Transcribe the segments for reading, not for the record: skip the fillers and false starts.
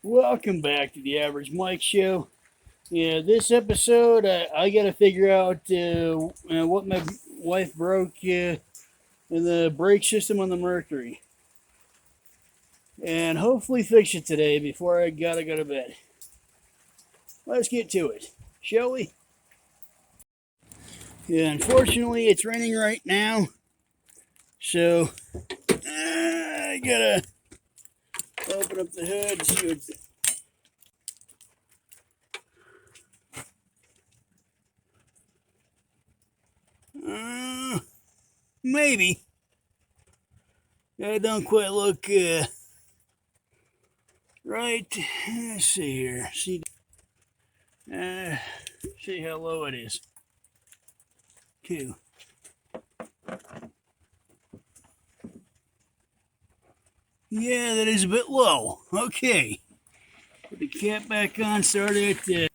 Welcome back to the Average Mike Show. Yeah, this episode, I got to figure out what my wife broke in the brake system on the Mercury. And hopefully fix it today before I gotta go to bed. Let's get to it, shall we? Yeah, unfortunately, it's raining right now. So, I gotta open up the hood and see what's. Maybe. That don't quite look right. Let's see here. See how low it is. 2. Yeah, that is a bit low. Okay. Put the cap back on. Start it.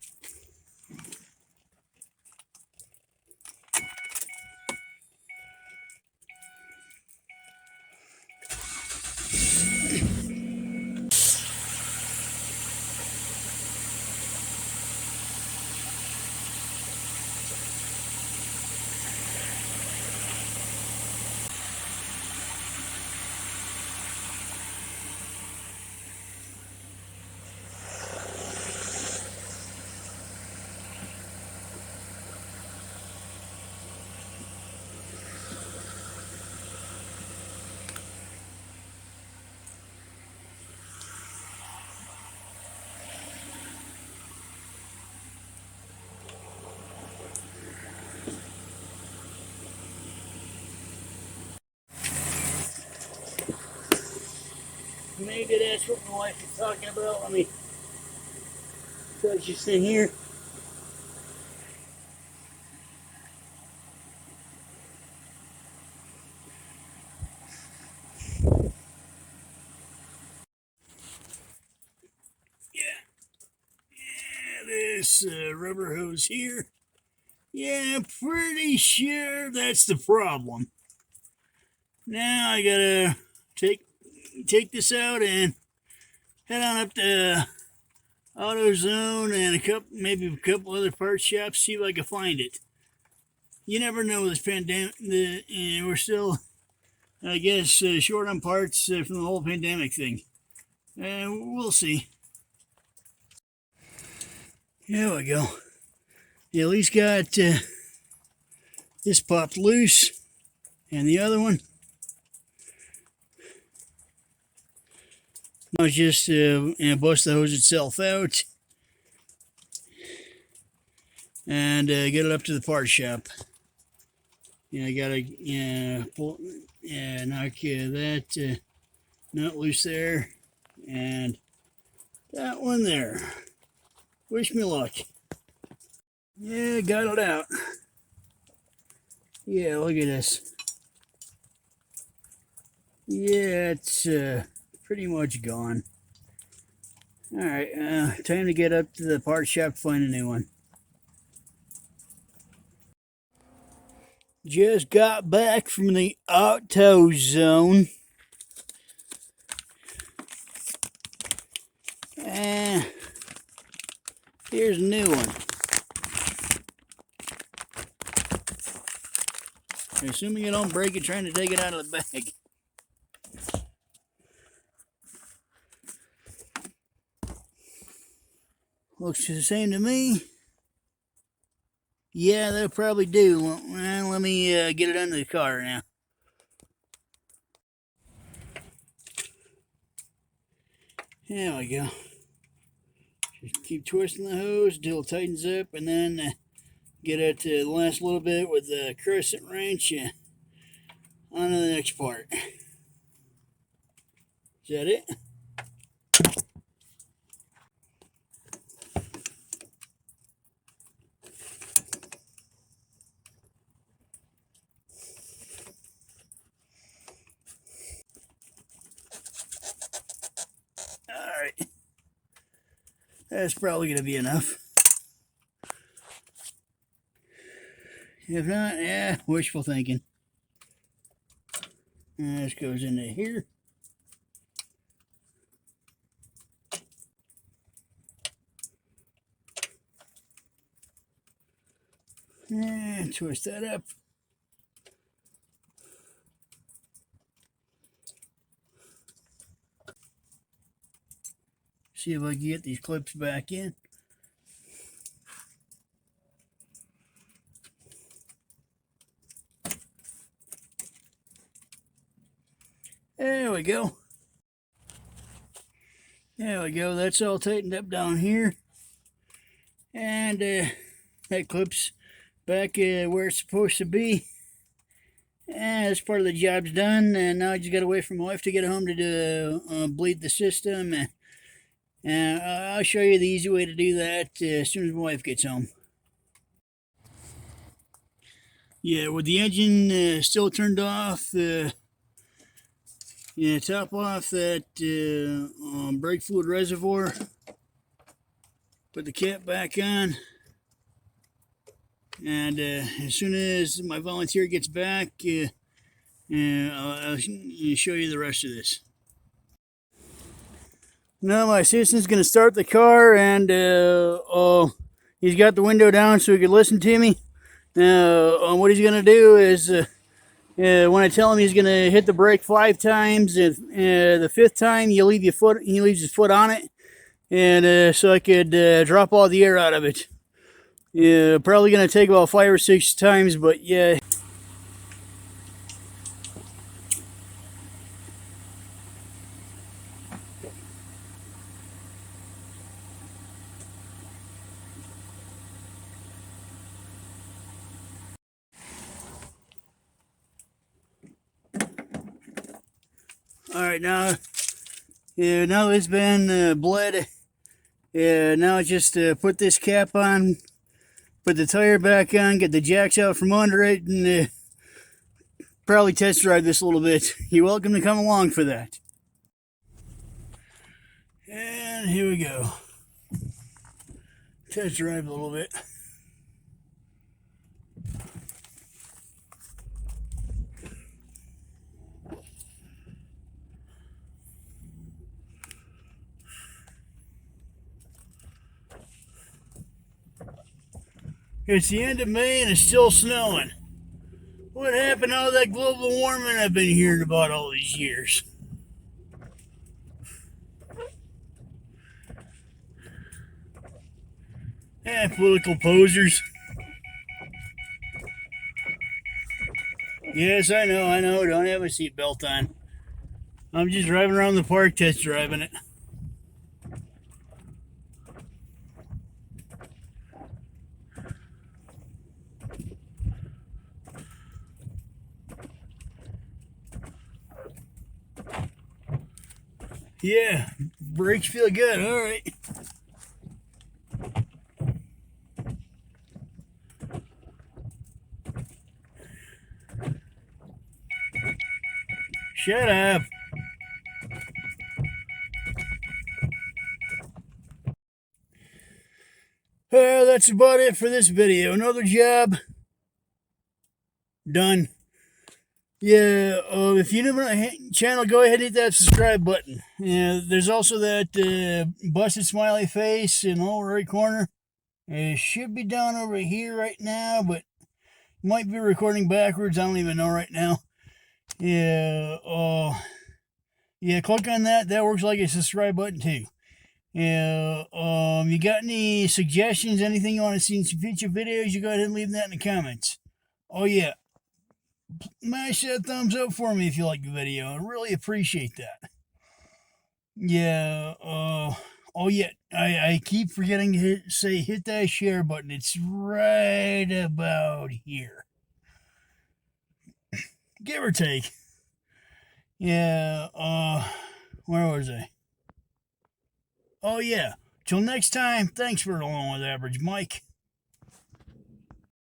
Maybe that's what my wife is talking about. Let me touch this in here. Yeah, this rubber hose here. Yeah, pretty sure that's the problem. Now I gotta take this out and head on up to AutoZone and maybe a couple other parts shops, see if I can find it. You never know with this pandemic. We're still, I guess, short on parts from the whole pandemic thing. We'll see. There we go. You at least got this popped loose, and the other one. Now just bust the hose itself out and get it up to the part shop. I gotta knock that nut loose there, and that one there. Wish me luck. Yeah, got it out. Yeah, look at this. Yeah, it's pretty much gone. Alright, time to get up to the part shop to find a new one. Just got back from the AutoZone. And here's a new one. Assuming you don't break it trying to take it out of the bag. Looks the same to me. Yeah, they'll probably do. Well, let me get it under the car now. There we go. Just keep twisting the hose until it tightens up, and then get it to the last little bit with the crescent wrench on to the next part. Is that it? Alright. That's probably going to be enough. If not, yeah, wishful thinking. This goes into here. twist that up. See if I can get these clips back in. There we go. There we go. That's all tightened up down here. And that clip's back where it's supposed to be. And this part of the job's done. And now I just got to wait for my wife to get home to bleed the system. And I'll show you the easy way to do that as soon as my wife gets home. Yeah, with the engine still turned off, top off that brake fluid reservoir. Put the cap back on. And as soon as my volunteer gets back, I'll show you the rest of this. Now my assistant's going to start the car, and he's got the window down so he can listen to me. What he's going to do is, when I tell him he's going to hit the brake 5 times, if the 5th time he leaves his foot on it, and so I could drop all the air out of it. Yeah, probably going to take about 5 or 6 times, but yeah. Alright, now it's been bled. Now I just put this cap on, put the tire back on, get the jacks out from under it, and probably test drive this a little bit. You're welcome to come along for that. And here we go. Test drive a little bit. It's the end of May and it's still snowing. What happened to all that global warming I've been hearing about all these years? Political posers. Yes, I know. Don't have a seatbelt on. I'm just driving around the park test driving it. Yeah, brakes feel good. All right. Shut up. That's about it for this video. Another job done. Yeah, if you're new to my channel, go ahead and hit that subscribe button. Yeah, there's also that busted smiley face in the lower right corner. It should be down over here right now, but might be recording backwards. I don't even know right now. Yeah, yeah, click on that. That works like a subscribe button too. Yeah, you got any suggestions, anything you want to see in some future videos, you go ahead and leave that in the comments. Oh yeah. Smash that thumbs up for me if you like the video. I really appreciate that. Yeah, oh yeah, I keep forgetting to hit that share button. It's right about here. Give or take. Yeah, where was I? Oh yeah, till next time, thanks for rolling with Average Mike.